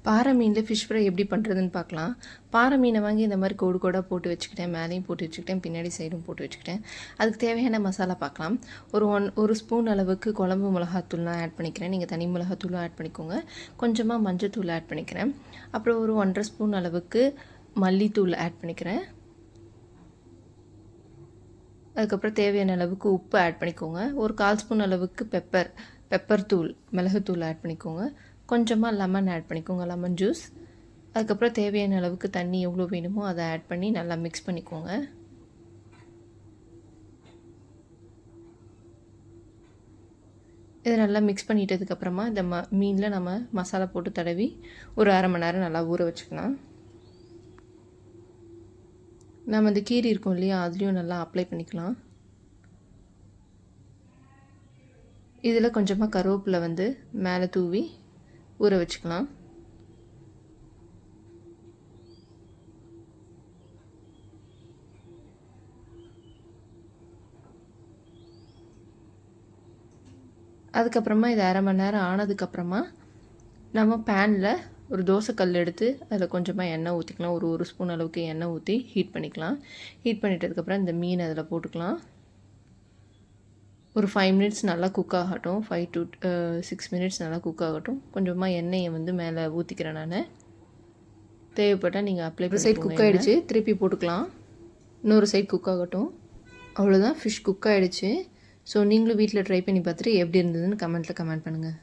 பாறை மீனில் fish fry எப்படி பண்ணுறதுன்னு பார்க்கலாம். பாறை மீனை வாங்கி இந்த மாதிரி கோடு கோடாக போட்டு வச்சுக்கிட்டேன், மேலேயும் போட்டு வச்சுக்கிட்டேன், பின்னாடி சைடும் போட்டு வச்சுக்கிட்டேன். அதுக்கு தேவையான மசாலா பார்க்கலாம். ஒரு ஸ்பூன் அளவுக்கு குழம்பு மிளகாத்தூள்லாம் ஆட் பண்ணிக்கிறேன். நீங்கள் தனி மிளகாத்தூளும் ஆட் பண்ணிக்கோங்க. கொஞ்சமாக மஞ்சத்தூள் ஆட் பண்ணிக்கிறேன். அப்புறம் ஒரு 1.5 ஸ்பூன் அளவுக்கு மல்லித்தூள் ஆட் பண்ணிக்கிறேன். அதுக்கப்புறம் தேவையான அளவுக்கு உப்பு ஆட் பண்ணிக்கோங்க. ஒரு 1/4 ஸ்பூன் அளவுக்கு பெப்பர் தூள், மிளகுத்தூள் ஆட் பண்ணிக்கோங்க. கொஞ்சமாக லெமன் ஆட் பண்ணிக்கோங்க, லெமன் ஜூஸ். அதுக்கப்புறம் தேவையான அளவுக்கு தண்ணி எவ்வளோ வேணுமோ அதை ஆட் பண்ணி நல்லா மிக்ஸ் பண்ணிக்கோங்க. இதை நல்லா மிக்ஸ் பண்ணிட்டதுக்கப்புறமா இந்த மீனில் நம்ம மசாலா போட்டு தடவி ஒரு 1/2 மணி நேரம் நல்லா ஊற வச்சுக்கலாம். நம்ம இந்த கீரி இருக்கும் இல்லையா, அதுலேயும் நல்லா அப்ளை பண்ணிக்கலாம். இதில் கொஞ்சமாக கருவேப்பிலை மேலே தூவி ஊற வச்சுக்கலாம். அதுக்கப்புறமா இது 1/2 மணி நேரம் ஆனதுக்கப்புறமா நம்ம பேனில் ஒரு தோசைக்கல் எடுத்து அதில் கொஞ்சமாக எண்ணெய் ஊற்றிக்கலாம். ஒரு ஸ்பூன் அளவுக்கு எண்ணெய் ஊற்றி ஹீட் பண்ணிக்கலாம். ஹீட் பண்ணிட்டதுக்கப்புறம் இந்த மீன் அதில் போட்டுக்கலாம். ஒரு 5 மினிட்ஸ் நல்லா குக் ஆகட்டும். 5 to 6 மினிட்ஸ் நல்லா குக் ஆகட்டும். கொஞ்சமாக எண்ணெயை மேலே ஊற்றிக்கிறேன் நான். தேவைப்பட்டால் நீங்கள் அப்ளை பண்ணி. சைட் குக் ஆகிடுச்சு, திருப்பி போட்டுக்கலாம். இன்னொரு சைட் குக் ஆகட்டும். அவ்வளோதான், ஃபிஷ் குக் ஆகிடுச்சு. ஸோ நீங்களும் வீட்டில் ட்ரை பண்ணி பார்த்துட்டு எப்படி இருந்ததுன்னு கமெண்ட் பண்ணுங்கள்.